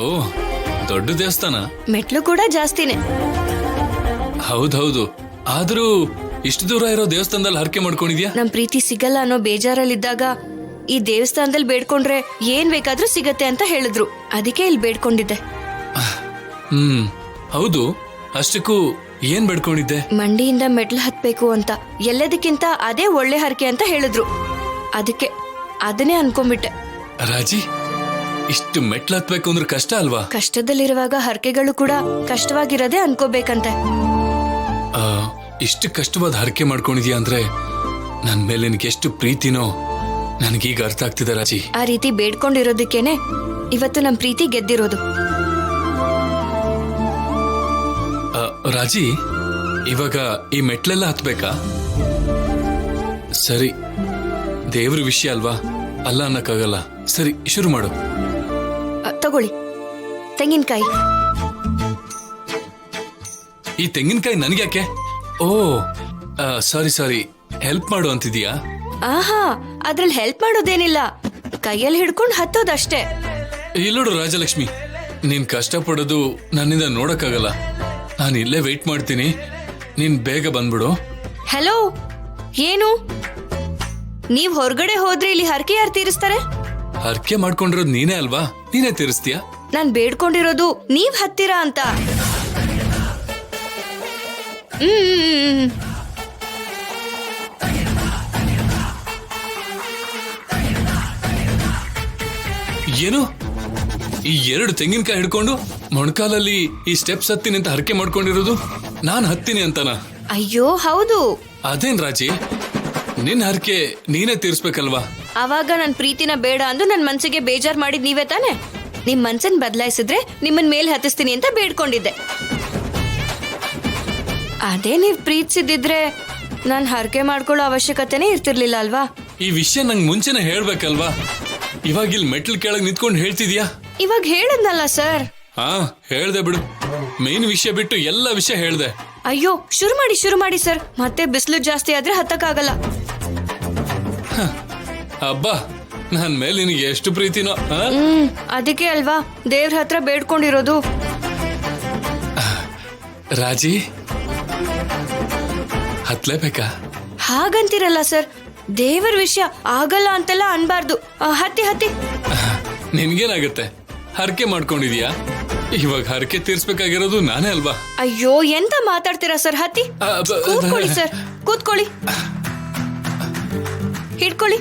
ಓ, ದೊಡ್ಡ ದೇವಸ್ಥಾನ. ಮೆಟ್ಲು ಕೂಡ ಜಾಸ್ತಿನೇ. ಹೌದೌದು. ಆದ್ರೂ ಇಷ್ಟು ದೂರ ಇರೋ ದೇವಸ್ಥಾನದಲ್ಲಿ ಹರಕೆ ಮಾಡ್ಕೊಂಡಿದ್ಯಾ? ನಮ್ ಪ್ರೀತಿ ಸಿಗಲ್ಲ ಅನ್ನೋ ಬೇಜಾರಲ್ಲಿದ್ದಾಗ ಈ ದೇವಸ್ಥಾನದಲ್ಲಿ ಬೇಡ್ಕೊಂಡ್ರೆ ಏನ್ ಬೇಕಾದ್ರೂ ಸಿಗತ್ತೆ ಅಂತ ಹೇಳಿದ್ರು. ಅದಕ್ಕೆ ಇಲ್ಲಿ ಬೇಡ್ಕೊಂಡಿದ್ದೆ. ಹೌದು. ಅಷ್ಟಕ್ಕೂ ಏನ್ ಬೇಡ್ಕೊಂಡಿದ್ದೆ? ಮಂಡಿಯಿಂದ ಮೆಟ್ಲು ಹತ್ಬೇಕು ಅಂತ. ಎಲ್ಲದಕ್ಕಿಂತ ಅದೇ ಒಳ್ಳೆ ಹರಕೆ ಅಂತ ಹೇಳಿದ್ರು. ಅದಕ್ಕೆ ಅದನ್ನೇ ಅನ್ಕೊಂಡ್ಬಿಟ್ಟೆ. ರಾಜಿ, ಇಷ್ಟು ಮೆಟ್ಲು ಹತ್ಬೇಕು ಅಂದ್ರೆ ಕಷ್ಟ ಅಲ್ವಾ? ಕಷ್ಟದಲ್ಲಿರುವಾಗ ಹರಕೆಗಳು ಕೂಡ ಕಷ್ಟವಾಗಿರೋದೇ ಅನ್ಕೋಬೇಕಂತೆ. ಇಷ್ಟು ಕಷ್ಟವಾದ ಹರಕೆ ಮಾಡ್ಕೊಂಡಿದ್ಯಾ ಅಂದ್ರೆ ನನ್ ಮೇಲೆ ನಿನಗೆ ಎಷ್ಟು ಪ್ರೀತಿನೋ ನನಗೀಗ ಅರ್ಥ ಆಗ್ತಿದೆ ರಾಜಿ. ಆ ರೀತಿ ಬೇಡ್ಕೊಂಡಿರೋದಕ್ಕೇನೆ ಇವತ್ತು ನಮ್ ಪ್ರೀತಿ ಗೆದ್ದಿರೋದು. ರಾಜಿ, ಇವಾಗ ಈ ಮೆಟ್ಲೆಲ್ಲ ಹತ್ಬೇಕಾ? ಸರಿ, ದೇವ್ರ ವಿಷಯ ಅಲ್ವಾ, ಅಲ್ಲ ಅನ್ನಕ್ಕಾಗಲ್ಲ. ಸರಿ, ಶುರು ಮಾಡು. ತಗೊಳ್ಳಿ ತೆಂಗಿನಕಾಯಿ. ಈ ತೆಂಗಿನಕಾಯಿ ನನ್ಗ್ಯಾಕೆ? ಓ, ಸಾರಿ, ಹೆಲ್ಪ್ ಮಾಡು ಅಂತಿದೀಯಾ? ಆಹಾ, ಅದ್ರಲ್ಲಿ ಹೆಲ್ಪ್ ಮಾಡೋದೇನಿಲ್ಲ, ಕೈಯಲ್ಲಿ ಹಿಡ್ಕೊಂಡು ಹತ್ತೋದಷ್ಟೇ. ಇಲ್ಲೋಡು ರಾಜಲಕ್ಷ್ಮಿ, ನೀನ್ ಕಷ್ಟ ಪಡೋದು ನನ್ನಿಂದ ನೋಡಕ್ಕಾಗಲ್ಲ. ನಾನು ಇಲ್ಲೇ ವೆಯ್ಟ್ ಮಾಡ್ತೀನಿ, ನೀನ್ ಬೇಗ ಬಂದ್ಬಿಡು. ಹಲೋ, ಏನು ನೀವ್ ಹೊರಗಡೆ ಹೋದ್ರೆ ಇಲ್ಲಿ ಹರಕೆ ಯಾರು ತೀರಿಸ್ತಾರೆ? ಹರಕೆ ಮಾಡ್ಕೊಂಡಿರೋದು ನೀನೇ ಅಲ್ವಾ, ನೀನೇ ತೀರಿಸ್ತೀಯಾ? ನಾನ್ ಬೇಡ್ಕೊಂಡಿರೋದು ನೀವ್ ಹತ್ತೀರಾ ಅಂತ. ಏನು, ಈ 2 ತೆಂಗಿನಕಾಯಿ ಹಿಡ್ಕೊಂಡು ಮೊಣಕಾಲಲ್ಲಿ ಈ ಸ್ಟೆಪ್ಸ್ ಹತ್ತೀನಿ ಅಂತ ಹರಕೆ ಮಾಡ್ಕೊಂಡಿರೋದು ನಾನ್ ಹತ್ತೀನಿ ಅಂತನಾ? ಅಯ್ಯೋ ಹೌದು. ಅದೇನ್ ರಾಜಿ, ನಿನ್ ಹರಕೆ ನೀನೇ ತೀರ್ಸ್ಬೇಕಲ್ವಾ? ಅವಾಗ ನನ್ ಪ್ರೀತಿನ ಬೇಡ ಅಂದು ನನ್ ಮನ್ಸಿಗೆ ಬೇಜಾರ್ ಮಾಡಿದ್ ನೀವೇ ತಾನೆ. ನಿಮ್ ಮನ್ಸನ್ ಬದಲಾಯಿಸಿದ್ರೆ ನಿಮ್ಮನ್ ಮೇಲ್ ಹತ್ತಿಸ್ತೀನಿ ಅಂತ ಬೇಡ್ಕೊಂಡಿದ್ದೆ. ಅದೇ ನೀವ್ ಪ್ರೀತಿಸಿದ್ರೆ ನಾನ್ ಹರಕೆ ಮಾಡ್ಕೊಳ್ಳೋ ಅವಶ್ಯಕತೆನೇ ಇರ್ತಿರ್ಲಿಲ್ಲ ಅಲ್ವಾ? ಈ ವಿಷಯ ನಂಗೆ ಮುಂಚೆನೆ ಹೇಳ್ಬೇಕಲ್ವಾ? ಇವಾಗ ಇಲ್ಲಿ ಮೆಟ್ಲು ಕೆಳಗ್ ನಿಂತ್ಕೊಂಡು ಹೇಳ್ತಿದ್ಯಾ? ಇವಾಗ ಹೇಳದ್ನಲ್ಲ ಸರ್. ಹಾ, ಹೇಳ್ದೆ ಬಿಡು. ಮೇನ್ ವಿಷಯ ಬಿಟ್ಟು ಎಲ್ಲ ವಿಷಯ ಹೇಳ್ದೆ. ಅಯ್ಯೋ, ಶುರು ಮಾಡಿ ಸರ್. ಮತ್ತೆ ಬಿಸಿಲು ಜಾಸ್ತಿ ಆದ್ರೆ ಹತ್ತಕ್ಕಾಗಲ್ಲ. ಅಬ್ಬಾ, ನನ್ ಮೇಲೆ ನಿನಗೆ ಎಷ್ಟು ಪ್ರೀತಿನೋ. ಅದಕ್ಕೆ ಅಲ್ವಾ ದೇವ್ರ ಹತ್ರ ಬೇಡ್ಕೊಂಡಿರೋದು. ರಾಜಿ, ಹತ್ಲೇಬೇಕಾ? ಹಾಗಂತಿರಲ್ಲ ಸರ್, ದೇವರ ವಿಷಯ ಆಗಲ್ಲ ಅಂತೆಲ್ಲ ಅನ್ಬಾರ್ದು. ಹತ್ತಿ. ನಿನ್ಗೇನಾಗತ್ತೆ? ಹರಕೆ ಮಾಡ್ಕೊಂಡಿದ್ಯಾ? ಇವಾಗ ಹರಕೆ ತೀರ್ಸ್ಬೇಕಾಗಿರೋದು ನಾನೇ ಅಲ್ವಾ? ಅಯ್ಯೋ, ಎಂತ ಮಾತಾಡ್ತೀರಾ ಸರ್? ಹತ್ತಿ. ಕೂತ್ಕೊಳ್ಳಿ ಸರ್, ಕೂತ್ಕೊಳ್ಳಿ, ಹಿಡ್ಕೊಳ್ಳಿ.